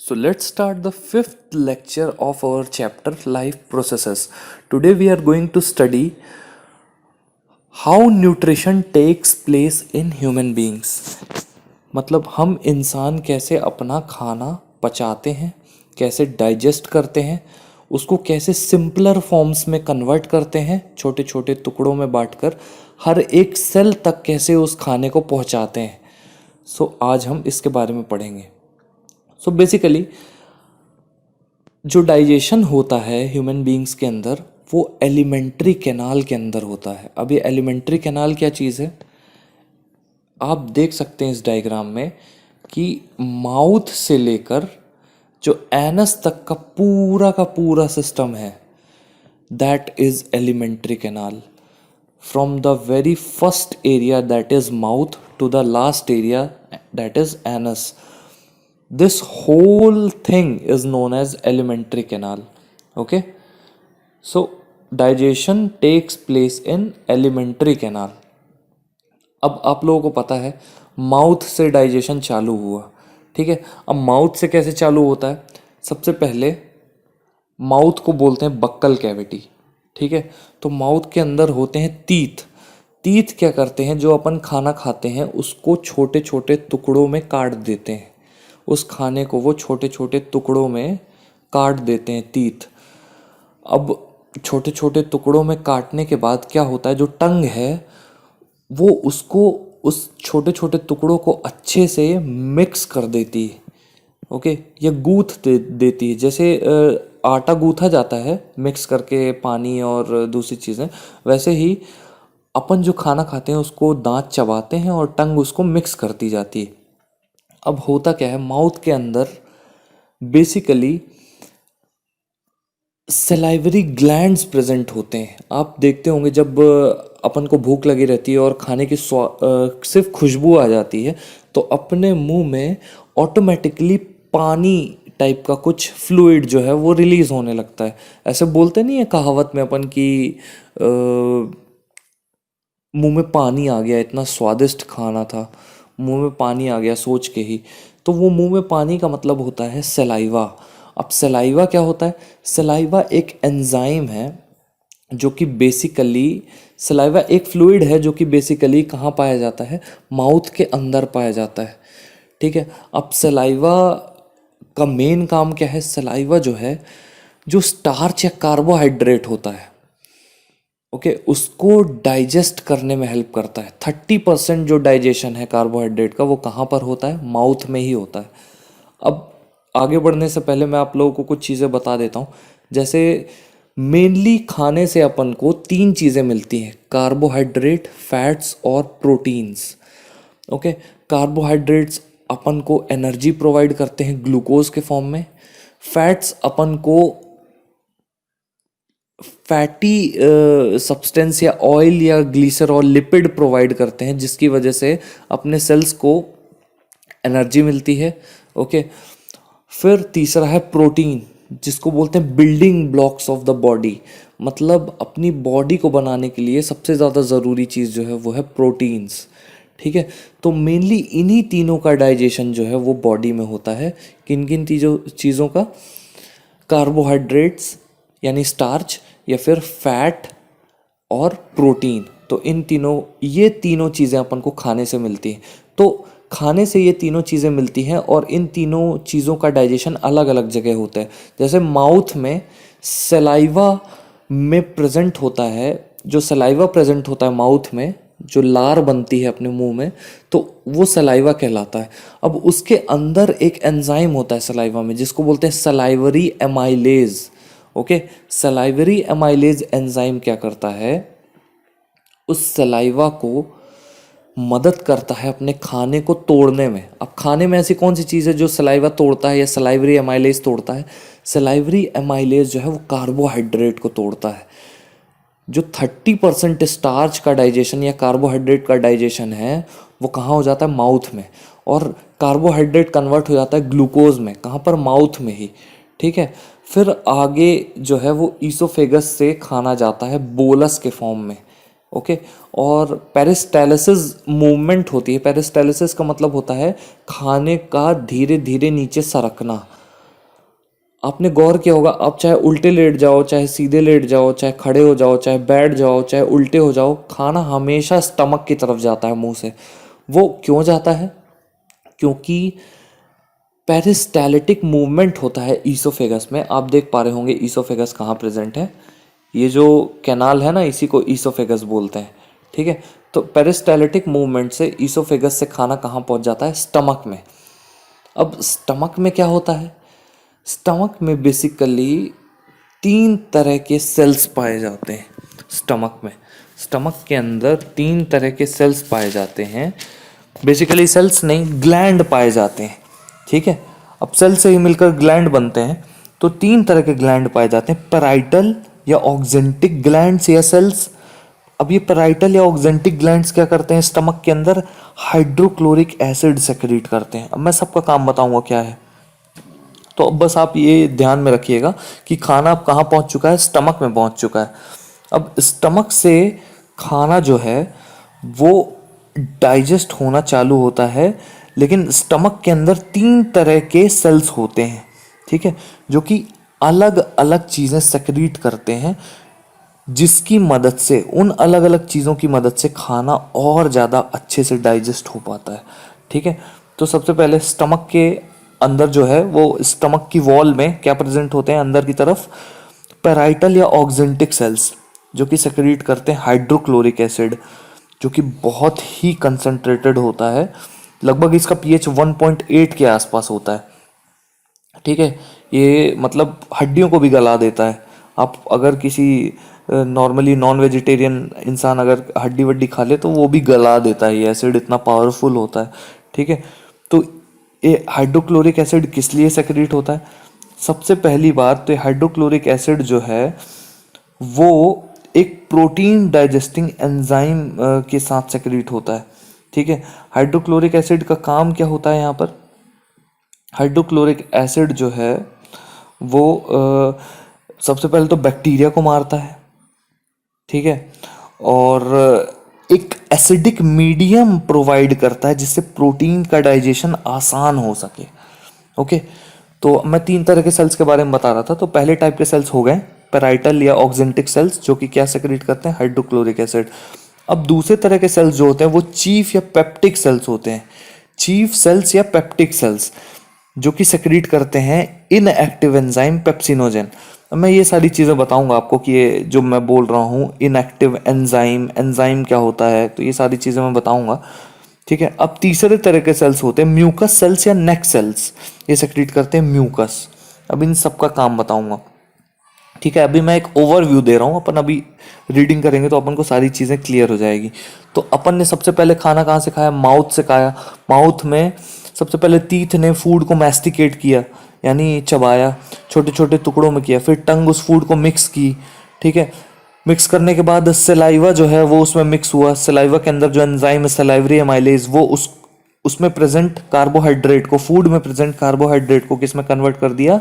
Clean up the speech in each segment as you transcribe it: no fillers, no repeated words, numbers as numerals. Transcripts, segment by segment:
So let's start the fifth lecture of our chapter Life Processes. Today we are going to study how nutrition takes place in human beings. मतलब हम इंसान कैसे अपना खाना पचाते हैं, कैसे डाइजेस्ट करते हैं, उसको कैसे सिंपलर फॉर्म्स में कन्वर्ट करते हैं, छोटे छोटे टुकड़ों में बांटकर हर एक सेल तक कैसे उस खाने को पहुंचाते हैं. आज हम इसके बारे में पढ़ेंगे. बेसिकली जो डाइजेशन होता है ह्यूमन बींग्स के अंदर वो एलिमेंट्री कैनाल के अंदर होता है. अब ये एलिमेंट्री कैनाल क्या चीज़ है आप देख सकते हैं इस डायग्राम में कि माउथ से लेकर जो एनस तक का पूरा सिस्टम है that is alimentary canal. From the very first area that is mouth to the last area that is anus. This whole thing is known as alimentary canal. Okay, so digestion takes place in alimentary canal. अब आप लोगों को पता है mouth से digestion चालू हुआ. ठीक है, अब माउथ से कैसे चालू होता है. सबसे पहले माउथ को बोलते हैं बक्कल कैविटी. ठीक है, तो माउथ के अंदर होते हैं तीत. तीत क्या करते हैं, जो अपन खाना खाते हैं उसको छोटे छोटे टुकड़ों में काट देते हैं. उस खाने को वो छोटे छोटे टुकड़ों में काट देते हैं तीत. अब छोटे छोटे टुकड़ों में काटने के बाद क्या होता है, जो टंग है वो उसको उस छोटे छोटे टुकड़ों को अच्छे से मिक्स कर देती है. ओके, या देती है. जैसे आटा गूथा जाता है मिक्स करके पानी और दूसरी चीज़ें, वैसे ही अपन जो खाना खाते हैं उसको दांत चबाते हैं और टंग उसको मिक्स करती जाती है. अब होता क्या है, माउथ के अंदर बेसिकली सलाइवरी ग्लैंड्स प्रेजेंट होते हैं. आप देखते होंगे जब अपन को भूख लगी रहती है और खाने की सिर्फ खुशबू आ जाती है तो अपने मुंह में ऑटोमेटिकली पानी टाइप का कुछ फ्लूइड जो है वो रिलीज होने लगता है. ऐसे बोलते नहीं है कहावत में अपन की मुंह में पानी आ गया, इतना स्वादिष्ट खाना था, मुंह में पानी आ गया सोच के ही. तो वो मुंह में पानी का मतलब होता है सलाइवा. अब सलाइवा क्या होता है, सलाइवा एक एंजाइम है जो कि बेसिकली सलाइवा एक फ्लूइड है जो कि बेसिकली कहाँ पाया जाता है, माउथ के अंदर पाया जाता है. ठीक है, अब सलाइवा का मेन काम क्या है, सलाइवा जो है जो स्टार्च या कार्बोहाइड्रेट होता है ओके उसको डाइजेस्ट करने में हेल्प करता है. 30% जो डाइजेशन है कार्बोहाइड्रेट का वो कहाँ पर होता है, माउथ में ही होता है. अब आगे बढ़ने से पहले मैं आप लोगों को कुछ चीज़ें बता देता हूँ. जैसे मेनली खाने से अपन को 3 चीज़ें मिलती हैं, कार्बोहाइड्रेट, फैट्स और प्रोटीन्स. ओके, कार्बोहाइड्रेट्स अपन को एनर्जी प्रोवाइड करते हैं ग्लूकोज के फॉर्म में. फैट्स अपन को फैटी सब्सटेंस या ऑयल या ग्लीसरॉल लिपिड प्रोवाइड करते हैं जिसकी वजह से अपने सेल्स को एनर्जी मिलती है. ओके, फिर तीसरा है प्रोटीन जिसको बोलते हैं building blocks of the body. मतलब अपनी बॉडी को बनाने के लिए सबसे ज़्यादा ज़रूरी चीज़ जो है वो है प्रोटीन्स. ठीक है, तो मेनली इन्हीं तीनों का डाइजेशन जो है वो बॉडी में होता है. किन किन चीज़ों का, कार्बोहाइड्रेट्स यानी स्टार्च या फिर फैट और प्रोटीन. तो ये तीनों चीज़ें अपन को खाने से मिलती हैं. तो खाने से ये तीनों चीज़ें मिलती हैं और इन तीनों चीज़ों का डाइजेशन अलग अलग जगह होता है. जैसे माउथ में सलाइवा में प्रेजेंट होता है, जो सलाइवा प्रेजेंट होता है माउथ में, जो लार बनती है अपने मुंह में, तो वो सलाइवा कहलाता है. अब उसके अंदर एक एंजाइम होता है सलाइवा में जिसको बोलते हैं salivary amylase. Okay, salivary amylase enzyme क्या करता है, उस सलाइवा को मदद करता है अपने खाने को तोड़ने में. अब खाने में ऐसी कौन सी चीज़ है जो सलाइवा तोड़ता है या सलाइवरी एमाइलेज तोड़ता है, सलाइवरी एमाइलेज जो है वो कार्बोहाइड्रेट को तोड़ता है. जो 30% स्टार्च का डाइजेशन या कार्बोहाइड्रेट का डाइजेशन है वो कहाँ हो जाता है, माउथ में. और कार्बोहाइड्रेट कन्वर्ट हो जाता है ग्लूकोज में, कहाँ पर, माउथ में ही. ठीक है, फिर आगे जो है वो ईसोफेगस से खाना जाता है बोलस के फॉर्म में. ओके, और पेरिस्टालिसिस मूवमेंट होती है. पेरिस्टालिसिस का मतलब होता है खाने का धीरे धीरे नीचे सरकना. आपने गौर किया होगा, आप चाहे उल्टे लेट जाओ, चाहे सीधे लेट जाओ, चाहे खड़े हो जाओ, चाहे बैठ जाओ, चाहे उल्टे हो जाओ, खाना हमेशा स्टमक की तरफ जाता है मुंह से। वो क्यों जाता है? क्योंकि पेरिस्टाल्टिक मूवमेंट होता है ईसोफेगस में। आप देख पा रहे होंगे ईसोफेगस कहाँ प्रेजेंट है। ये जो कैनाल है ना, इसी को ईसोफेगस बोलते हैं। ठीक है, तो पेरिस्टाल्टिक मूवमेंट से ईसोफेगस से खाना कहाँ पहुँच जाता है? स्टमक में। अब स्टमक में क्या होता है? स्टमक में बेसिकली 3 तरह के सेल्स पाए जाते हैं। स्टमक में, स्टमक के अंदर 3 तरह के सेल्स पाए जाते हैं। बेसिकली सेल्स नहीं, ग्लैंड पाए जाते हैं। ठीक है, अब सेल से ही मिलकर ग्लैंड बनते हैं। तो 3 तरह के ग्लैंड पाए जाते हैं, पैराइटल या ऑक्जेंटिक ग्लैंड्स या सेल्स। अब ये पैराइटल या ऑक्जेंटिक ग्लैंड्स क्या करते हैं? स्टमक के अंदर हाइड्रोक्लोरिक एसिड सेक्रेट करते हैं। अब मैं सबका काम बताऊंगा क्या है। तो अब बस आप ये ध्यान में रखिएगा कि खाना अब कहाँ पहुँच चुका है? स्टमक में पहुँच चुका है। अब स्टमक से खाना जो है वो डाइजेस्ट होना चालू होता है, लेकिन स्टमक के अंदर 3 तरह के सेल्स होते हैं। ठीक है, जो कि अलग अलग चीज़ें सेक्रीट करते हैं, जिसकी मदद से, उन अलग अलग चीज़ों की मदद से खाना और ज़्यादा अच्छे से डाइजेस्ट हो पाता है। ठीक है, तो सबसे पहले स्टमक के अंदर जो है वो स्टमक की वॉल में क्या प्रेजेंट होते हैं? अंदर की तरफ पैराइटल या ऑक्जेंटिक सेल्स, जो कि सेक्रेट करते हैं हाइड्रोक्लोरिक एसिड, जो कि बहुत ही कंसंट्रेटेड होता है। लगभग इसका पीएच 1.8 के आसपास होता है। ठीक है, ये मतलब हड्डियों को भी गला देता है। आप अगर किसी नॉर्मली नॉन वेजिटेरियन इंसान अगर हड्डी वड्डी खा ले तो वो भी गला देता है, ये एसिड इतना पावरफुल होता है। ठीक है, तो ये हाइड्रोक्लोरिक एसिड किस लिए सेक्रेट होता है? सबसे पहली बात तो हाइड्रोक्लोरिक एसिड जो है वो एक प्रोटीन डाइजेस्टिंग एंजाइम के साथ सेक्रेट होता है। ठीक है, हाइड्रोक्लोरिक एसिड का काम क्या होता है यहाँ पर? हाइड्रोक्लोरिक एसिड जो है वो सबसे पहले तो बैक्टीरिया को मारता है। ठीक है, और एक एसिडिक मीडियम प्रोवाइड करता है जिससे प्रोटीन का डाइजेशन आसान हो सके। ओके, तो मैं 3 तरह के सेल्स के बारे में बता रहा था। तो पहले टाइप के सेल्स हो गए पैराइटल या ऑक्जेंटिक सेल्स, जो कि क्या सेक्रेट करते हैं? Hydrochloric acid. अब दूसरे तरह के सेल्स जो होते हैं वो चीफ या पेप्टिक सेल्स होते हैं। चीफ सेल्स या पेप्टिक सेल्स जो कि सेक्रेट करते हैं इनएक्टिव एंजाइम पेप्सिनोजेन। अब मैं ये सारी चीज़ें बताऊंगा आपको कि ये जो मैं बोल रहा हूँ इनएक्टिव एंजाइम, एंजाइम क्या होता है, तो ये सारी चीज़ें मैं बताऊंगा। ठीक है, अब तीसरे तरह के सेल्स होते हैं म्यूकस सेल्स या नेक सेल्स, ये सेक्रेट करते हैं म्यूकस। अब इन सब का काम बताऊंगा। ठीक है, अभी मैं एक ओवरव्यू दे रहा हूँ, अपन अभी रीडिंग करेंगे तो अपन को सारी चीज़ें क्लियर हो जाएगी। तो अपन ने सबसे पहले खाना कहाँ से खाया? माउथ से खाया। माउथ में सबसे पहले टीथ ने फूड को मैस्टिकेट किया, यानी चबाया, छोटे छोटे टुकड़ों में किया। फिर टंग उस फूड को मिक्स की। ठीक है, मिक्स करने के बाद सलाइवा जो है वो उसमें मिक्स हुआ। सलाइवा के अंदर जो एंजाइम है सलाइवरी एमाइलेज, वो उसमें प्रेजेंट कार्बोहाइड्रेट को, फूड में प्रेजेंट कार्बोहाइड्रेट को किस में कन्वर्ट कर दिया?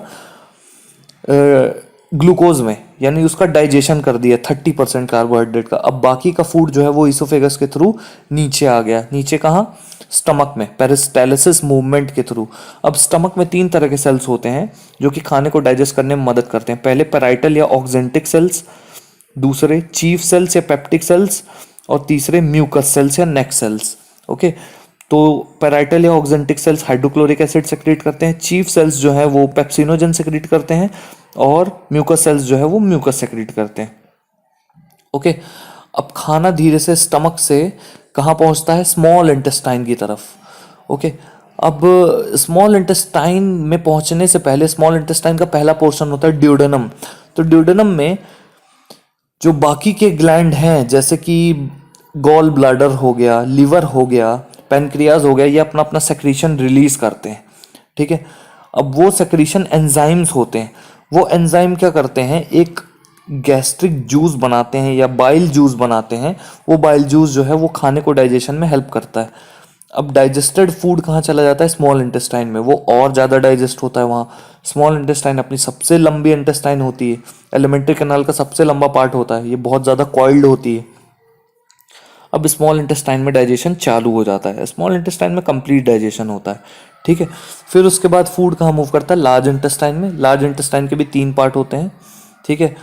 ग्लूकोज में, यानी उसका डाइजेशन कर दिया 30% कार्बोहाइड्रेट का। अब बाकी का फूड जो है वो इसोफेगस के थ्रू नीचे आ गया। नीचे कहाँ? स्टमक में, पेरिस्टालिसिस मूवमेंट के थ्रू। अब स्टमक में 3 तरह के सेल्स होते हैं जो कि खाने को डाइजेस्ट करने में मदद करते हैं। पहले पैराइटल या ऑक्जेंटिक सेल्स, दूसरे चीफ सेल्स या पेप्टिक सेल्स, और तीसरे म्यूकस सेल्स या नेक सेल्स। ओके, तो पैराइटल या oxyntic cells hydrochloric acid secrete करते हैं, चीफ सेल्स जो है वो पेप्सिनोजन सेक्रेट करते हैं, और म्यूकस सेल्स जो है वो म्यूकस सेक्रेट करते हैं। ओके, अब खाना धीरे से स्टमक से कहाँ पहुँचता है? स्मॉल इंटेस्टाइन की तरफ। ओके, अब स्मॉल इंटेस्टाइन में पहुँचने से पहले, स्मॉल इंटेस्टाइन का पहला पोर्शन होता है ड्यूडेनम। तो ड्यूडेनम में जो बाकी के ग्लैंड हैं, जैसे कि गॉल ब्लैडर हो गया, लिवर हो गया, पैनक्रियाज हो गया, ये अपना अपना सेक्रीशन रिलीज करते हैं। ठीक है, अब वो सेक्रीशन एंजाइम्स होते हैं। वो एंजाइम क्या करते हैं? एक गैस्ट्रिक जूस बनाते हैं या बाइल जूस बनाते हैं। वो बाइल जूस जो है वो खाने को डाइजेशन में हेल्प करता है। अब डाइजेस्टेड फूड कहाँ चला जाता है? स्मॉल इंटेस्टाइन में, वो और ज़्यादा डाइजेस्ट होता है वहाँ। स्मॉल इंटेस्टाइन अपनी सबसे लंबी इंटेस्टाइन होती है, एलिमेंट्री कैनाल का सबसे लंबा पार्ट होता है, ये बहुत ज़्यादा कॉइल्ड होती है। अब स्मॉल इंटेस्टाइन में डाइजेशन चालू हो जाता है। स्मॉल इंटेस्टाइन में कंप्लीट डाइजेशन होता है। ठीक है। फिर उसके बाद फूड कहाँ मूव करता है, लार्ज इंटेस्टाइन में। लार्ज इंटेस्टाइन के भी 3 पार्ट होते हैं, ठीक है,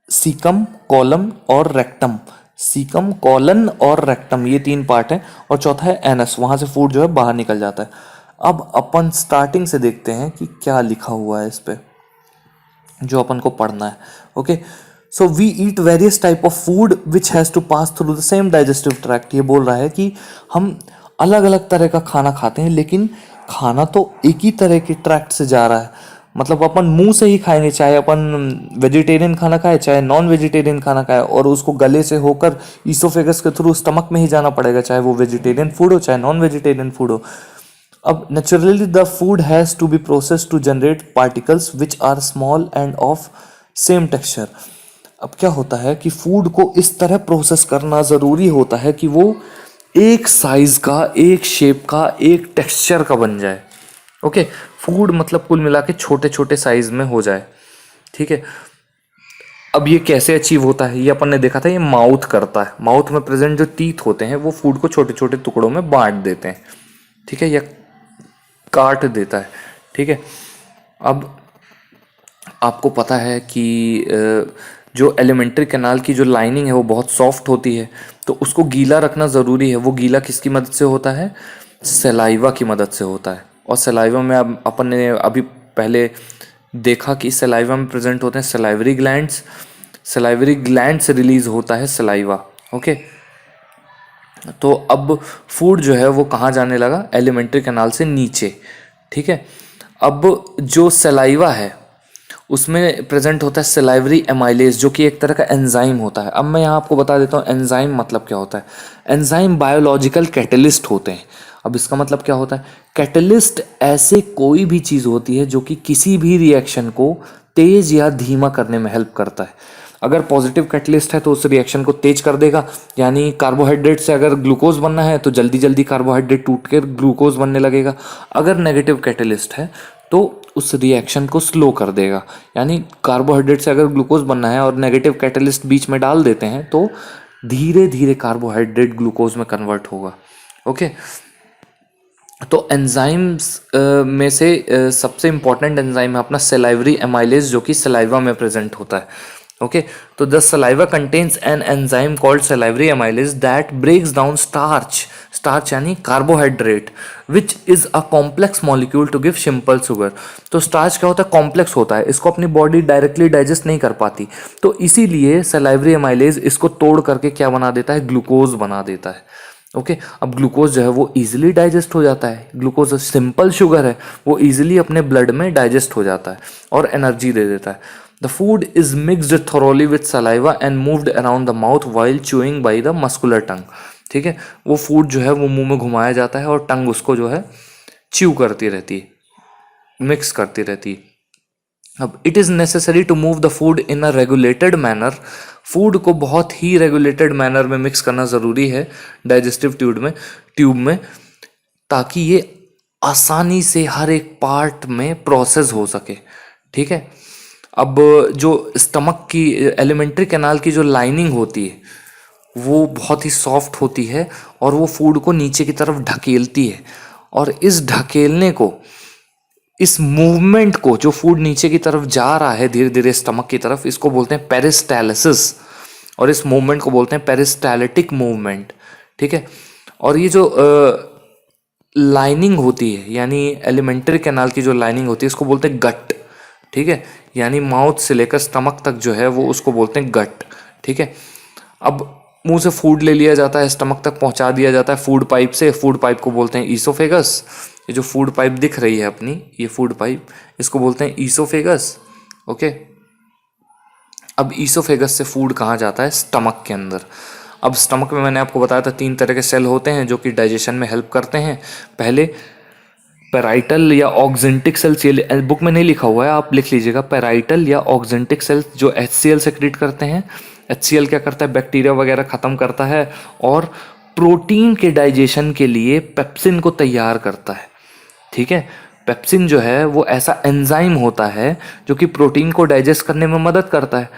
सीकम, कॉलम और रेक्टम। सीकम, कॉलन और रेक्टम, ये 3 पार्ट हैं। और चौथा है एनस, वहां से फूड जो है बाहर निकल जाता है। अब अपन स्टार्टिंग से देखते हैं कि क्या लिखा हुआ है इस पे, जो अपन को पढ़ना है। Okay, so we eat various type of food which has to pass through the same digestive tract. ये बोल रहा है कि हम अलग अलग तरह का खाना खाते हैं, लेकिन खाना तो एक ही तरह के ट्रैक्ट से जा रहा है। मतलब अपन मुंह से ही खाएंगे, चाहे अपन वेजिटेरियन खाना खाए चाहे नॉन वेजिटेरियन खाना खाए, और उसको गले से होकर ईसोफेगस के थ्रू स्टमक में ही जाना पड़ेगा, चाहे वो वेजिटेरियन फूड हो चाहे नॉन वेजिटेरियन फूड हो। अब naturally the food has to be processed to generate particles which are small and of same texture. अब क्या होता है कि फूड को इस तरह प्रोसेस करना ज़रूरी होता है कि वो एक साइज का, एक शेप का, एक टेक्सचर का बन जाए। ओके, फूड मतलब कुल मिला के छोटे छोटे साइज में हो जाए, ठीक है। अब ये कैसे अचीव होता है, ये अपन ने देखा था, ये माउथ करता है। माउथ में प्रेजेंट जो टीथ होते हैं वो फूड को छोटे छोटे टुकड़ों में बांट देते हैं, ठीक है, या काट देता है, ठीक है। अब आपको पता है कि जो एलिमेंट्री कैनाल की जो लाइनिंग है वो बहुत सॉफ्ट होती है, तो उसको गीला रखना ज़रूरी है। वो गीला किसकी मदद से होता है, सलाइवा की मदद से होता है। और सलाइवा में अब अपन ने अभी पहले देखा कि सलाइवा में प्रेजेंट होते हैं सलाइवरी ग्लैंड्स। सलाइवरी ग्लैंड से रिलीज होता है सलाइवा। ओके, तो अब फूड जो है वो कहाँ जाने लगा, एलिमेंट्री कैनाल से नीचे, ठीक है। अब जो सलाइवा है उसमें प्रेजेंट होता है सलाइवरी एमाइलेज, जो कि एक तरह का एंजाइम होता है। अब मैं यहाँ आपको बता देता हूँ एंजाइम मतलब क्या होता है। एंजाइम बायोलॉजिकल कैटलिस्ट होते हैं। अब इसका मतलब क्या होता है, कैटलिस्ट ऐसे कोई भी चीज़ होती है जो कि किसी भी रिएक्शन को तेज या धीमा करने में हेल्प करता है। अगर पॉजिटिव कैटलिस्ट है तो उस रिएक्शन को तेज कर देगा, यानी कार्बोहाइड्रेट से अगर ग्लूकोज बनना है तो जल्दी जल्दी कार्बोहाइड्रेट टूट कर ग्लूकोज बनने लगेगा। अगर नेगेटिव कैटलिस्ट है तो उस रिएक्शन को स्लो कर देगा, यानी कार्बोहाइड्रेट से अगर ग्लूकोज बनना है और नेगेटिव कैटलिस्ट बीच में डाल देते हैं तो धीरे धीरे कार्बोहाइड्रेट ग्लूकोज में कन्वर्ट होगा। ओके, तो एंजाइम्स में से सबसे इंपॉर्टेंट एंजाइम है अपना सलाइवरी एमाइलेज, जो कि सलाइवा में प्रेजेंट होता है। ओके, तो the saliva contains an enzyme called salivary amylase that breaks down starch, starch यानी carbohydrate, which is a complex molecule to give simple sugar. तो स्टार्च क्या होता है, कॉम्प्लेक्स होता है, इसको अपनी बॉडी डायरेक्टली डाइजेस्ट नहीं कर पाती, तो इसीलिए सलाइवरी एमाइलेज इसको तोड़ करके क्या बना देता है, ग्लूकोज बना देता है। ओके, अब ग्लूकोज जो है वो इजीली डाइजेस्ट हो जाता है। ग्लूकोज सिंपल शुगर है, वो इजीली अपने ब्लड में डाइजेस्ट हो जाता है और एनर्जी दे देता है। The food is mixed thoroughly with saliva and moved around the mouth while chewing by the muscular tongue. ठीक है, वो फूड जो है वो मुंह में घुमाया जाता है और टंग उसको जो है च्यू करती रहती है, मिक्स करती रहती है। अब it is necessary to move the food in a regulated manner. Food को बहुत ही रेगुलेटेड मैनर में मिक्स करना ज़रूरी है डाइजेस्टिव ट्यूब में, ताकि ये आसानी से हर एक पार्ट में प्रोसेस हो सके। ठीक है, अब जो स्टमक की एलिमेंट्री कैनाल की जो लाइनिंग होती है वो बहुत ही सॉफ्ट होती है और वो फूड को नीचे की तरफ ढकेलती है, और इस ढकेलने को, इस मूवमेंट को, जो फूड नीचे की तरफ जा रहा है धीरे धीरे स्टमक की तरफ, इसको बोलते हैं पेरिस्टालिसिस, और इस मूवमेंट को बोलते हैं पेरिस्टालिटिक मूवमेंट। ठीक है, और ये जो लाइनिंग होती है, यानी एलिमेंट्री कैनाल की जो लाइनिंग होती है, इसको बोलते हैं गट। ठीक है, यानी माउथ से लेकर स्टमक तक जो है वो उसको बोलते हैं गट। ठीक है, अब मुंह से फूड ले लिया जाता है, स्टमक तक पहुंचा दिया जाता है फूड पाइप से। फूड पाइप को बोलते हैं ईसोफेगस। ये जो फूड पाइप दिख रही है अपनी, ये फूड पाइप, इसको बोलते हैं ईसोफेगस। ओके, अब ईसोफेगस से फूड कहाँ जाता है, स्टमक के अंदर। अब स्टमक में मैंने आपको बताया था 3 तरह के सेल होते हैं जो कि डाइजेशन में हेल्प करते हैं। पहले पेराइटल या ऑक्जेंटिक सेल्स, ये बुक में नहीं लिखा हुआ है, आप लिख लीजिएगा, पेराइटल या ऑक्जेंटिक सेल्स जो HCl सेक्रेट करते हैं। HCl क्या करता है, बैक्टीरिया वगैरह ख़त्म करता है और प्रोटीन के डाइजेशन के लिए पेप्सिन को तैयार करता है। ठीक है, पेप्सिन जो है वो ऐसा एंजाइम होता है जो कि प्रोटीन को डाइजेस्ट करने में मदद करता है।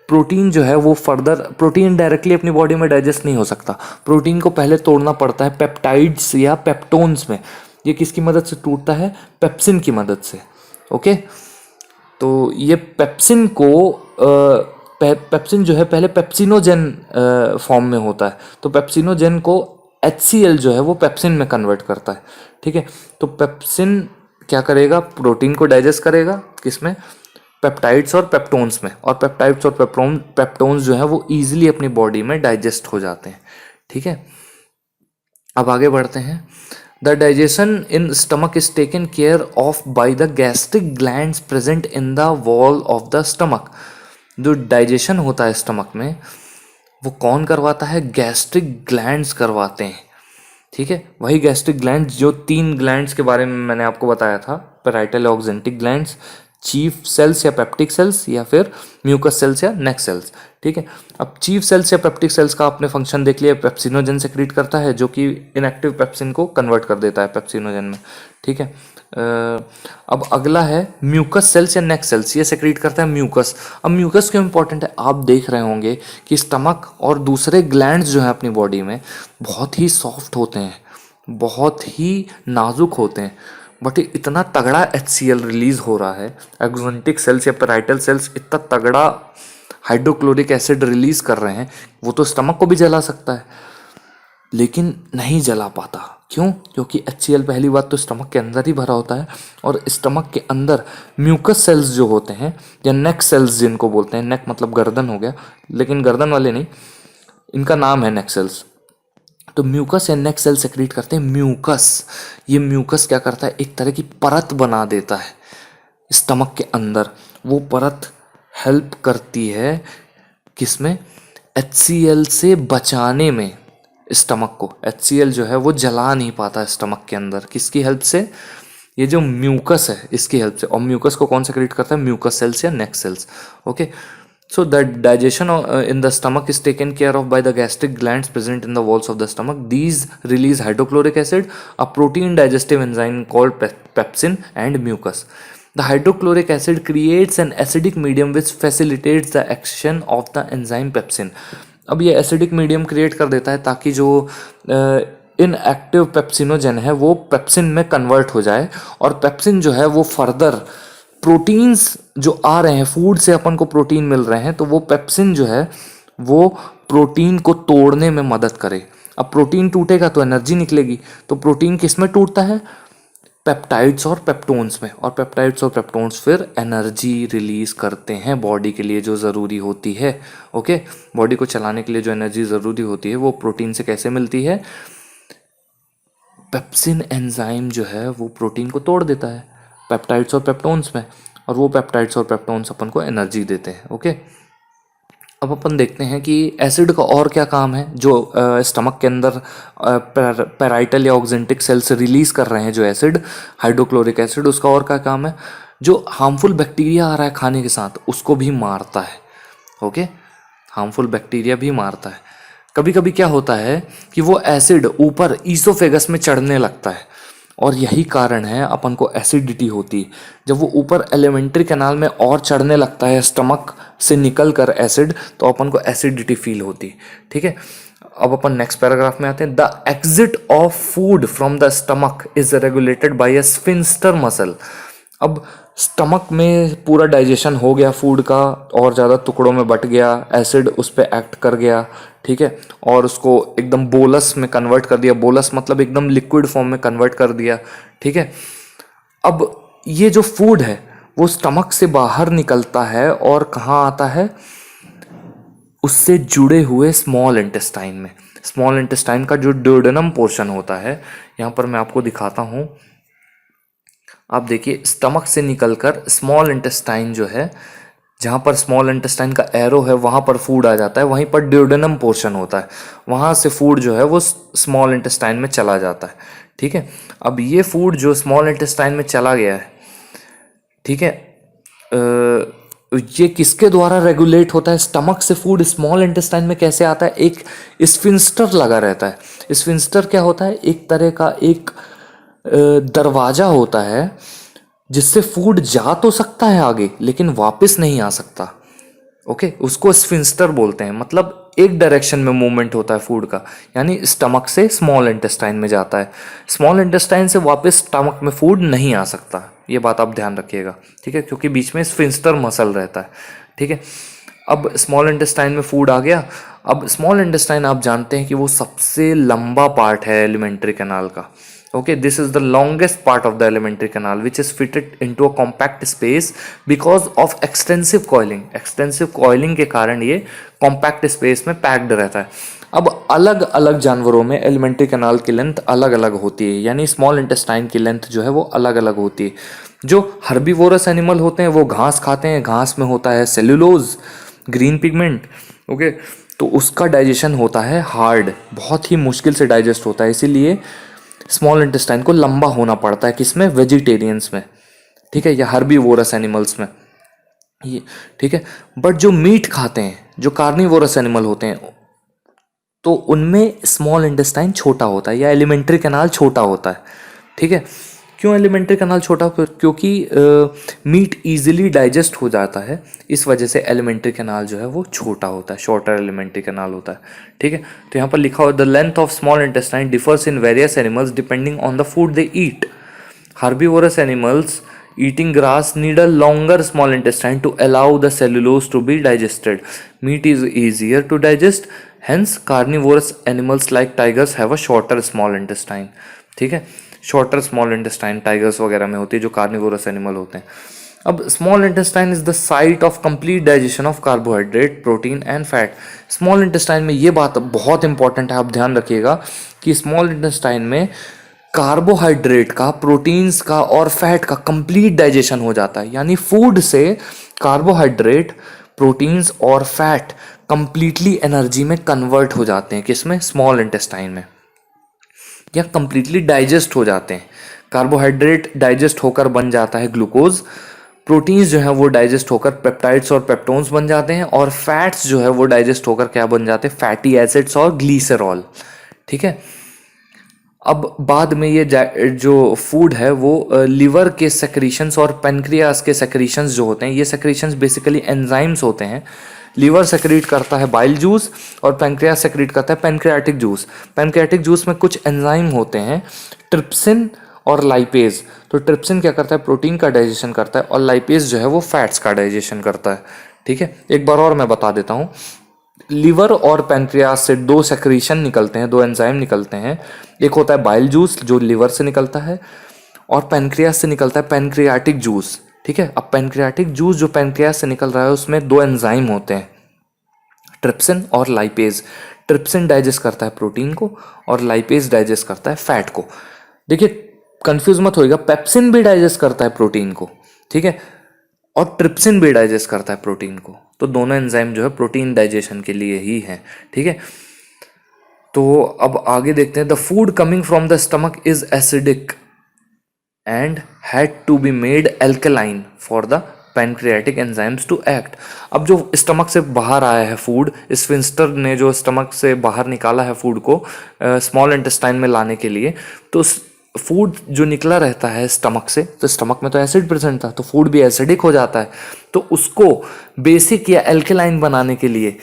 प्रोटीन जो है वो फर्दर, प्रोटीन डायरेक्टली अपनी बॉडी में डाइजेस्ट नहीं हो सकता, प्रोटीन को पहले तोड़ना पड़ता है पेप्टाइड्स या पेप्टोन्स में। ये किसकी मदद से टूटता है? पेप्सिन की मदद से। ओके, तो ये पेप्सिन को पेप्सिन जो है पहले पेप्सिनोजेन फॉर्म में होता है, तो पेप्सिनोजेन को HCl जो है वो पेप्सिन में कन्वर्ट करता है। ठीक है, तो पेप्सिन क्या करेगा? प्रोटीन को डाइजेस्ट करेगा, किसमें? पेप्टाइड्स और पेप्टोन्स में, और पेप्टाइड्स और पेप्टोन्स जो है वो इजीली अपनी बॉडी में डाइजेस्ट हो जाते हैं। ठीक है, अब आगे बढ़ते हैं। The digestion in stomach is taken care of by the gastric glands present in the wall of the stomach. जो डाइजेशन होता है स्टमक में वो कौन करवाता है? गैस्ट्रिक ग्लैंड्स करवाते हैं। ठीक है, वही गैस्ट्रिक ग्लैंड्स जो 3 ग्लैंड्स के बारे में मैंने आपको बताया था, parietal oxyntic glands, chief cells या पेप्टिक सेल्स, या फिर म्यूकस सेल्स या नेक सेल्स। ठीक है, अब चीफ सेल्स या पेप्टिक सेल्स का आपने फंक्शन देख लिया, पेप्सिनोजन सेक्रेट करता है जो कि इनएक्टिव पेप्सिन को कन्वर्ट कर देता है पेप्सिनोजन में। ठीक है, अब अगला है म्यूकस सेल्स या नेक सेल्स, ये सेक्रेट करता है म्यूकस। अब म्यूकस क्यों इंपॉर्टेंट है? आप देख रहे होंगे कि स्टमक और दूसरे ग्लैंड्स जो हैं अपनी बॉडी में बहुत ही सॉफ्ट होते हैं, बहुत ही नाजुक होते हैं, बट इतना तगड़ा HCl रिलीज हो रहा है, एक्सोजेंटिक सेल्स या पैराइटल सेल्स इतना तगड़ा हाइड्रोक्लोरिक एसिड रिलीज कर रहे हैं, वो तो स्टमक को भी जला सकता है, लेकिन नहीं जला पाता। क्यों? क्योंकि HCl पहली बात तो स्टमक के अंदर ही भरा होता है, और स्टमक के अंदर म्यूकस सेल्स जो होते हैं या नेक सेल्स जिनको बोलते हैं, नेक मतलब गर्दन हो गया, लेकिन गर्दन वाले नहीं, इनका नाम है नेक सेल्स। तो म्यूकस या नेक सेल सेक्रेट करते हैं म्यूकस। ये म्यूकस क्या करता है? एक तरह की परत बना देता है स्टमक के अंदर। वो परत हेल्प करती है किसमें? HCl से बचाने में स्टमक को। HCl जो है वो जला नहीं पाता स्टमक के अंदर, किसकी हेल्प से? ये जो म्यूकस है इसकी हेल्प से। और म्यूकस को कौन सेक्रेट करता है? म्यूकस सेल्स या neck cells. Okay, so the digestion in the stomach is taken care of by the gastric glands present in the walls of the stomach. These release hydrochloric acid, a protein digestive enzyme called pepsin, and mucus. The hydrochloric acid creates an acidic medium which facilitates the action of the enzyme pepsin. अब ये acidic medium create कर देता है ताकि जो inactive pepsinogen है वो pepsin में कन्वर्ट हो जाए, और पेप्सिन जो है वो फर्दर प्रोटीन्स जो आ रहे हैं, फूड से अपन को प्रोटीन मिल रहे हैं, तो वो पेप्सिन जो है वो प्रोटीन को तोड़ने में मदद करे। अब प्रोटीन टूटेगा तो एनर्जी निकलेगी, तो प्रोटीन किस में टूटता है? पेप्टाइड्स और पेप्टोन्स में, और पेप्टाइड्स और पेप्टोन्स फिर एनर्जी रिलीज करते हैं बॉडी के लिए जो ज़रूरी होती है। ओके, बॉडी को चलाने के लिए जो एनर्जी ज़रूरी होती है वो प्रोटीन से कैसे मिलती है? पेप्सिन एंजाइम जो है वो प्रोटीन को तोड़ देता है पेप्टाइड्स और पेप्टोन्स में, और वो पेप्टाइड्स और पेप्टोन्स अपन को एनर्जी देते हैं। ओके, अब अपन देखते हैं कि एसिड का और क्या काम है जो स्टमक के अंदर पैराइटल या ऑक्जेंटिक सेल से रिलीज कर रहे हैं जो एसिड, हाइड्रोक्लोरिक एसिड, उसका और क्या काम है? जो हार्मफुल बैक्टीरिया आ रहा है खाने के साथ उसको भी मारता है। ओके, हार्मफुल बैक्टीरिया भी मारता है। कभी कभी क्या होता है कि वो एसिड ऊपर ईसोफेगस में चढ़ने लगता है, और यही कारण है अपन को एसिडिटी होती है। जब वो ऊपर एलिमेंट्री कैनाल में और चढ़ने लगता है स्टमक से निकल कर एसिड, तो अपन को एसिडिटी फील होती है। ठीक है, अब अपन नेक्स्ट पैराग्राफ में आते हैं। The exit of food from the stomach is regulated by a sphincter muscle. अब स्टमक में पूरा डाइजेशन हो गया फूड का, और ज़्यादा टुकड़ों में बट गया, एसिड उस पर एक्ट कर गया। ठीक है, और उसको एकदम बोलस में कन्वर्ट कर दिया। बोलस मतलब एकदम लिक्विड फॉर्म में कन्वर्ट कर दिया। ठीक है, अब ये जो फूड है वो स्टमक से बाहर निकलता है और कहाँ आता है? उससे जुड़े हुए स्मॉल इंटेस्टाइन में। स्मॉल इंटेस्टाइन का जो ड्यूडेनम पोर्शन होता है, यहाँ पर मैं आपको दिखाता हूँ। आप देखिए, स्टमक से निकलकर स्मॉल इंटेस्टाइन जो है, जहाँ पर स्मॉल इंटेस्टाइन का एरो है वहाँ पर फूड आ जाता है, वहीं पर ड्यूडेनम पोर्शन होता है, वहाँ से फूड जो है वो स्मॉल इंटेस्टाइन में चला जाता है। ठीक है, अब ये फूड जो स्मॉल इंटेस्टाइन में चला गया है, ठीक है, ये किसके द्वारा रेगुलेट होता है? स्टमक से फूड स्मॉल इंटेस्टाइन में कैसे आता है? एक स्फिंक्टर लगा रहता है। स्फिंक्टर क्या होता है? एक तरह का एक दरवाजा होता है जिससे फूड जा तो सकता है आगे, लेकिन वापस नहीं आ सकता। ओके, उसको स्फिंक्टर बोलते हैं, मतलब एक डायरेक्शन में मूवमेंट होता है फूड का, यानी स्टमक से स्मॉल इंटेस्टाइन में जाता है, स्मॉल इंटेस्टाइन से वापस स्टमक में फूड नहीं आ सकता, ये बात आप ध्यान रखिएगा, ठीक है, क्योंकि बीच में स्फिंक्टर मसल रहता है, ठीक है। अब स्मॉल इंटेस्टाइन में फूड आ गया। अब स्मॉल इंटेस्टाइन आप जानते हैं कि वो सबसे लंबा पार्ट है एलिमेंट्री कैनाल का। Okay, this is the longest part of the alimentary canal which is fitted into a compact space because of extensive coiling. Extensive coiling के कारण ये कॉम्पैक्ट स्पेस में पैक्ड रहता है। अब अलग अलग जानवरों में एलिमेंट्री कैनाल की लेंथ अलग अलग होती है, यानी स्मॉल इंटेस्टाइन की लेंथ जो है वो अलग अलग होती है। जो हर्बीवोरस एनिमल होते हैं वो घास खाते हैं, घास में होता है सेल्यूलोज, ग्रीन पिगमेंट, ओके, तो उसका डाइजेशन होता है हार्ड, बहुत ही मुश्किल से डाइजेस्ट होता है, इसीलिए स्मॉल इंटेस्टाइन को लंबा होना पड़ता है, किसमें, वेजिटेरियंस में, ठीक है, या हर्बीवोरस एनिमल्स में, ये ठीक है। बट जो मीट खाते हैं, जो कार्निवोरस एनिमल होते हैं, तो उनमें स्मॉल इंटेस्टाइन छोटा होता है या एलिमेंट्री कैनाल छोटा होता है, ठीक है। क्यों एलिमेंट्री कैनाल छोटा, क्योंकि मीट इजीली डाइजेस्ट हो जाता है, इस वजह से एलिमेंट्री कैनाल जो है वो छोटा होता है, शॉर्टर एलिमेंट्री कैनाल होता है, ठीक है। तो यहाँ पर लिखा हुआ the length of small intestine differs in various animals depending on the food they eat. Herbivorous animals eating grass need a longer small intestine to allow the cellulose to be digested. Meat is easier to digest, hence carnivorous animals like tigers have a shorter small intestine. ठीक है, shorter small intestine tigers वगैरह में होती है जो carnivorous animal होते हैं। अब small intestine is the site of complete digestion of carbohydrate, protein and fat. Small intestine में ये बात बहुत इंपॉर्टेंट है, आप ध्यान रखिएगा कि स्मॉल इंटेस्टाइन में कार्बोहाइड्रेट का, प्रोटीन्स का और फैट का कंप्लीट डाइजेशन हो जाता है, यानी फूड से कार्बोहाइड्रेट, प्रोटीन्स और फैट कंप्लीटली एनर्जी में कन्वर्ट हो जाते हैं, किसमें, स्मॉल इंटेस्टाइन में, या कंप्लीटली डाइजेस्ट हो जाते हैं। कार्बोहाइड्रेट डाइजेस्ट होकर बन जाता है ग्लूकोज, प्रोटीन्स जो है वो डाइजेस्ट होकर पेप्टाइड्स और पेप्टोन्स बन जाते हैं, और फैट्स जो है वो डाइजेस्ट होकर क्या बन जाते हैं, फैटी एसिड्स और ग्लीसरॉल, ठीक है। अब बाद में ये जो फूड है वो लिवर के सेक्रीशंस और पेनक्रियास के सेक्रीशंस जो होते हैं, ये सेक्रीशंस बेसिकली एंजाइम्स होते हैं। लिवर सेक्रीट करता है बाइल जूस और पेनक्रियास सेक्रीट करता है पेनक्रियाटिक जूस। पेनक्रियाटिक जूस में कुछ एंजाइम होते हैं, ट्रिप्सिन और लाइपेज। तो ट्रिप्सिन क्या करता है, प्रोटीन का डाइजेशन करता है, और लाइपेज जो है वो फैट्स का डाइजेशन करता है, ठीक है। एक बार और मैं बता देता हूँ, लिवर और पेनक्रियास से दो सेक्रीशन निकलते हैं, दो एंजाइम निकलते हैं। एक होता है बाइल जूस जो लिवर से निकलता है, और पेनक्रियास से निकलता है पेनक्रियाटिक जूस, ठीक है। अब पेनक्रियाटिक जूस जो पेनक्रियास से निकल रहा है उसमें दो एंजाइम होते हैं, ट्रिप्सिन और लाइपेज। ट्रिप्सिन डाइजेस्ट करता है प्रोटीन को और लाइपेज डाइजेस्ट करता है फैट को। देखिए कंफ्यूज मत होइएगा, पेप्सिन भी डाइजेस्ट करता है प्रोटीन को, ठीक है, और ट्रिप्सिन भी डाइजेस्ट करता है प्रोटीन को। तो दोनों एंजाइम जो है प्रोटीन डाइजेशन के लिए ही हैं, ठीक है। तो अब आगे देखते हैं, the food coming from the stomach is acidic and had to be made alkaline for the pancreatic enzymes to act. अब जो स्टमक से बाहर आया है फूड, स्फिंक्टर ने जो स्टमक से बाहर निकाला है फूड को स्मॉल इंटेस्टाइन में लाने के लिए, तो फूड जो निकला रहता है स्टमक से, तो स्टमक में तो एसिड प्रेजेंट था, तो फूड भी एसिडिक हो जाता है। तो उसको बेसिक या एल्कलाइन बनाने के लिए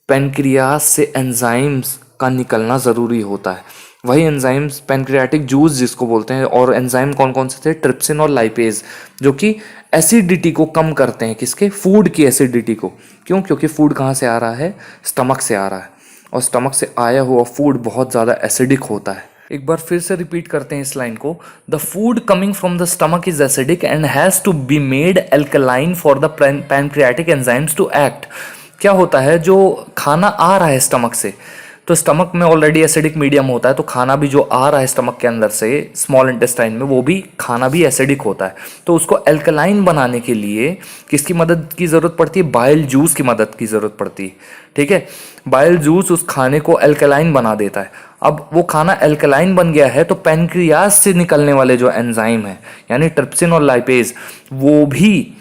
पैनक्रियास से एंजाइम्स का निकलना ज़रूरी होता है। वही एंजाइम्स पैनक्रियाटिक जूस जिसको बोलते हैं, और एंजाइम कौन कौन से थे, ट्रिप्सिन और लाइपेज, जो कि एसिडिटी को कम करते हैं, किसके, फूड की एसिडिटी को। क्यों, क्योंकि फूड कहाँ से आ रहा है, स्टमक से आ रहा है, और स्टमक से आया हुआ फूड बहुत ज़्यादा एसिडिक होता है। एक बार फिर से रिपीट करते हैं इस लाइन को, the food coming from the stomach is acidic and has to be made alkaline for the pancreatic enzymes to act. क्या होता है, जो खाना आ रहा है स्टमक से, तो स्टमक में ऑलरेडी एसिडिक मीडियम होता है, तो खाना भी जो आ रहा है स्टमक के अंदर से स्मॉल इंटेस्टाइन में, वो भी खाना भी एसिडिक होता है। तो उसको एल्कलाइन बनाने के लिए किसकी मदद की ज़रूरत पड़ती है, बाइल जूस की मदद की ज़रूरत पड़ती है, ठीक है। बाइल जूस उस खाने को एल्कलाइन बना देता है। अब वो खाना एल्कलाइन बन गया है, तो पैनक्रियास से निकलने वाले जो एंजाइम है, यानी ट्रिप्सिन और लाइपेज, वो भी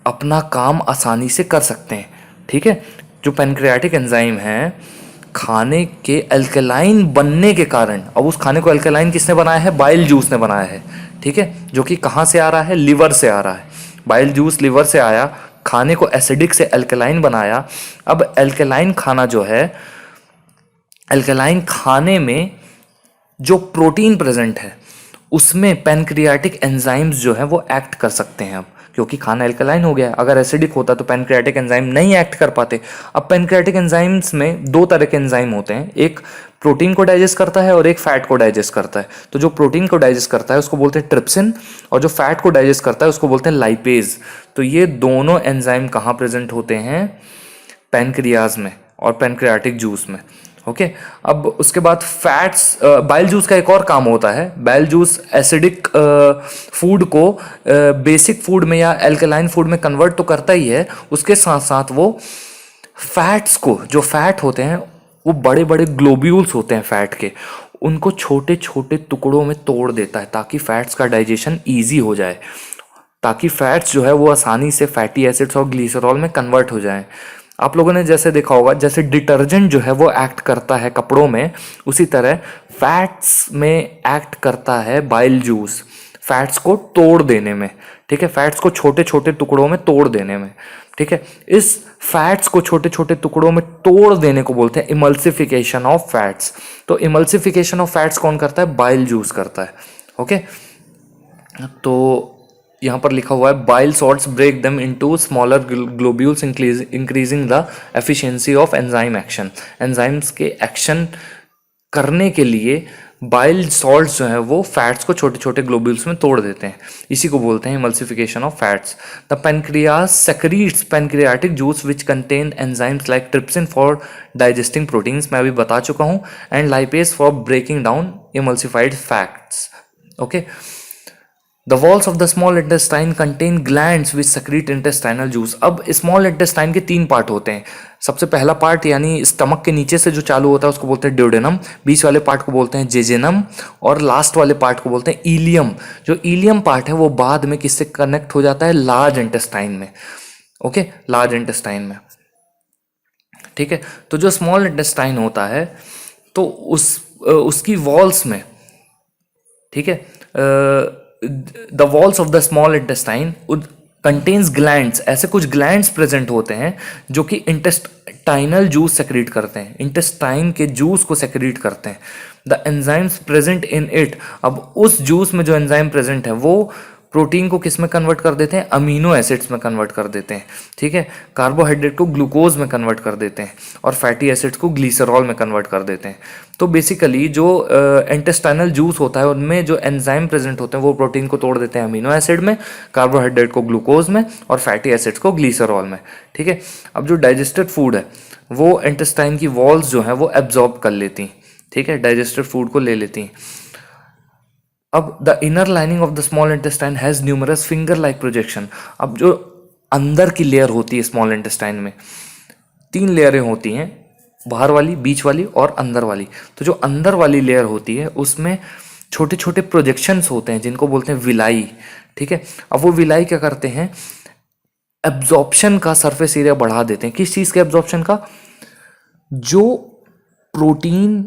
अपना काम आसानी से कर सकते हैं, ठीक है। जो पैनक्रियाटिक एंजाइम है, खाने के अल्कलाइन बनने के कारण, अब उस खाने को अल्कलाइन किसने बनाया है, बाइल जूस ने बनाया है, ठीक है, जो कि कहाँ से आ रहा है, लिवर से आ रहा है। बाइल जूस लिवर से आया, खाने को एसिडिक से अल्कलाइन बनाया। अब अल्कलाइन खाना जो है, अल्कलाइन खाने में जो प्रोटीन प्रेजेंट है उसमें पैनक्रियाटिक एंजाइम्स जो है वो एक्ट कर सकते हैं। अब क्योंकि खाना एल्कलाइन हो गया, अगर एसिडिक होता तो पैनक्रियाटिक एंजाइम नहीं एक्ट कर पाते। अब पैनक्रियाटिक एंजाइम्स में दो तरह के एंजाइम होते हैं, एक प्रोटीन को डाइजेस्ट करता है और एक फैट को डाइजेस्ट करता है। तो जो प्रोटीन को डाइजेस्ट करता है उसको बोलते हैं ट्रिप्सिन, और जो फैट को डाइजेस्ट करता है उसको बोलते हैं लाइपेज। तो ये दोनों एंजाइम कहाँ प्रेजेंट होते हैं? पैनक्रियाज में और पैनक्रियाटिक जूस में। ओके अब उसके बाद फैट्स, बाइल जूस का एक और काम होता है। बाइल जूस एसिडिक फूड को बेसिक फूड में या एल्कलाइन फूड में कन्वर्ट तो करता ही है, उसके साथ साथ वो फैट्स को, जो फैट होते हैं वो बड़े बड़े ग्लोब्यूल्स होते हैं फैट के, उनको छोटे छोटे टुकड़ों में तोड़ देता है ताकि फैट्स का डाइजेशन ईजी हो जाए, ताकि फैट्स जो है वो आसानी से फैटी एसिड्स और ग्लिसरॉल में कन्वर्ट हो जाएं। आप लोगों ने जैसे देखा होगा, जैसे डिटर्जेंट जो है वो एक्ट करता है कपड़ों में, उसी तरह फैट्स में एक्ट करता है बाइल जूस, फैट्स को तोड़ देने में। ठीक है, फैट्स को छोटे छोटे टुकड़ों में तोड़ देने में। ठीक है, इस फैट्स को छोटे छोटे टुकड़ों में तोड़ देने को बोलते हैं इमल्सिफिकेशन ऑफ फैट्स। तो इमल्सिफिकेशन ऑफ फैट्स कौन करता है? बाइल जूस करता है। ओके, तो यहाँ पर लिखा हुआ है bile salts break them into smaller globules increasing the efficiency of enzyme action. Enzymes के एक्शन करने के लिए बाइल सॉल्ट्स जो है वो फैट्स को छोटे छोटे ग्लोब्यूल्स में तोड़ देते हैं, इसी को बोलते हैं emulsification of fats. The pancreas secretes pancreatic juice which contain enzymes like trypsin for digesting proteins, मैं अभी बता चुका हूँ, and lipase for breaking down emulsified fats. Okay, The walls of the small intestine contain glands which secrete intestinal juice। अब small intestine के तीन part होते हैं। सबसे पहला पार्ट यानी स्टमक के नीचे से जो चालू होता है उसको बोलते हैं ड्यूडेनम, बीच वाले पार्ट को बोलते हैं जेजेनम, और लास्ट वाले पार्ट को बोलते हैं इलियम। जो इलियम पार्ट है वो बाद में किससे कनेक्ट हो जाता है? लार्ज इंटेस्टाइन में। ओके, लार्ज इंटेस्टाइन में। ठीक है, तो जो स्मॉल इंटेस्टाइन होता है तो उसकी वॉल्स में, ठीक है, the walls of the small intestine contains glands, ऐसे कुछ ग्लैंड्स प्रेजेंट होते हैं जो कि इंटेस्टाइनल जूस सेक्रेट करते हैं, इंटेस्टाइन के जूस को सेक्रेट करते हैं। The enzymes present in it, अब उस जूस में जो एंजाइम प्रेजेंट है वो प्रोटीन को किस में कन्वर्ट कर देते हैं? अमीनो एसिड्स में कन्वर्ट कर देते हैं। ठीक है, कार्बोहाइड्रेट को ग्लूकोज में कन्वर्ट कर देते हैं और फैटी एसिड्स को ग्लिसरॉल में कन्वर्ट कर देते हैं। तो बेसिकली जो इंटेस्टाइनल जूस होता है उनमें जो एंजाइम प्रेजेंट होते हैं वो प्रोटीन को तोड़ देते हैं अमीनो एसिड में, कार्बोहाइड्रेट को ग्लूकोज में और फैटी एसिड्स को ग्लिसरॉल में। ठीक है, अब जो डाइजेस्टेड फूड है वो इंटेस्टाइन की वॉल्स जो है वो एब्जॉर्ब कर लेती हैं। ठीक है, डाइजेस्टेड फूड को ले लेती हैं। अब the inner lining of the small intestine has numerous finger like projection. अब जो अंदर की लेयर होती है स्मॉल इंटेस्टाइन में, तीन लेयरें होती हैं, बाहर वाली, बीच वाली और अंदर वाली। तो जो अंदर वाली लेयर होती है उसमें छोटे छोटे प्रोजेक्शंस होते हैं जिनको बोलते हैं विलाई। ठीक है, अब वो विलाई क्या करते हैं? एब्जॉर्प्शन का सरफेस एरिया बढ़ा देते हैं। किस चीज़ के एब्जॉर्प्शन का? जो प्रोटीन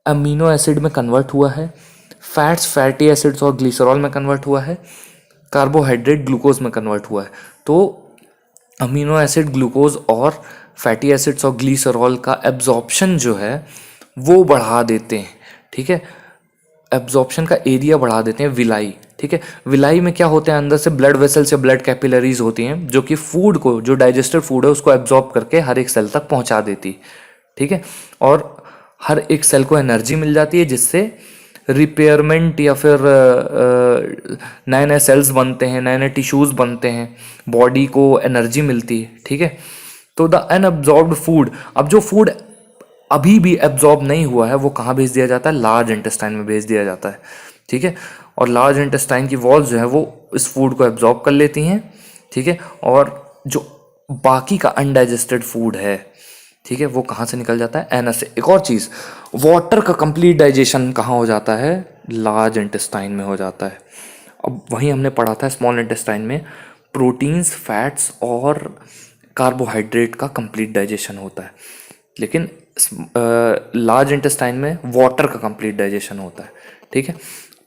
अमीनो एसिड में कन्वर्ट हुआ है, फैट्स फैटी एसिड्स और ग्लिसरॉल में कन्वर्ट हुआ है, कार्बोहाइड्रेट ग्लूकोज में कन्वर्ट हुआ है। तो अमीनो एसिड, ग्लूकोज और फैटी एसिड्स और ग्लिसरॉल का एब्जॉर्प्शन जो है वो बढ़ा देते हैं। ठीक है, एब्जॉर्प्शन का एरिया बढ़ा देते हैं विलाई। ठीक है, विलाई में क्या होते हैं? अंदर से ब्लड वेसल्स या ब्लड कैपिलरीज होती हैं जो कि फूड को, जो डाइजेस्टेड फूड है उसको एब्जॉर्ब करके हर एक सेल तक पहुंचा देती। ठीक है, और हर एक सेल को एनर्जी मिल जाती है जिससे रिपेयरमेंट या फिर नए नए सेल्स बनते हैं, नए नए टिश्यूज़ बनते हैं, बॉडी को एनर्जी मिलती है। ठीक है, तो द अनअब्जॉर्ब्ड फूड, अब जो फूड अभी भी एब्जॉर्ब नहीं हुआ है वो कहाँ भेज दिया जाता है? लार्ज इंटेस्टाइन में भेज दिया जाता है। ठीक है, और लार्ज इंटेस्टाइन की वॉल्स जो है वो इस फूड को एब्जॉर्ब कर लेती हैं। ठीक है, और जो बाकी का अनडाइजेस्टेड फूड है, ठीक है, वो कहाँ से निकल जाता है? एनस से। एक और चीज़, वाटर का कंप्लीट डाइजेशन कहाँ हो जाता है? लार्ज इंटेस्टाइन में हो जाता है। अब वहीं हमने पढ़ा था स्मॉल इंटेस्टाइन में प्रोटीन्स, फैट्स और कार्बोहाइड्रेट का कंप्लीट डाइजेशन होता है, लेकिन लार्ज इंटेस्टाइन में वाटर का कंप्लीट डाइजेशन होता है। ठीक है,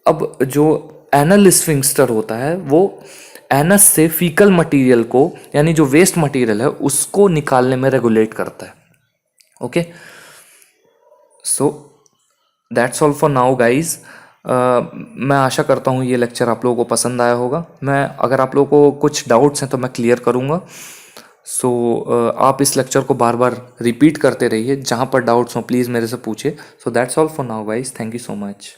अब जो एनल स्फिंक्टर होता है वो एनस से फीकल मटेरियल को, यानी जो वेस्ट मटेरियल है उसको निकालने में रेगुलेट करता है। Okay, so that's all for now guys. मैं आशा करता हूँ ये लेक्चर आप लोगों को पसंद आया होगा। मैं अगर आप लोगों को कुछ डाउट्स हैं तो मैं क्लियर करूँगा। सो आप इस लेक्चर को बार बार रिपीट करते रहिए, जहाँ पर डाउट्स हों प्लीज़ मेरे से पूछिए। So that's all for now guys, thank you so much.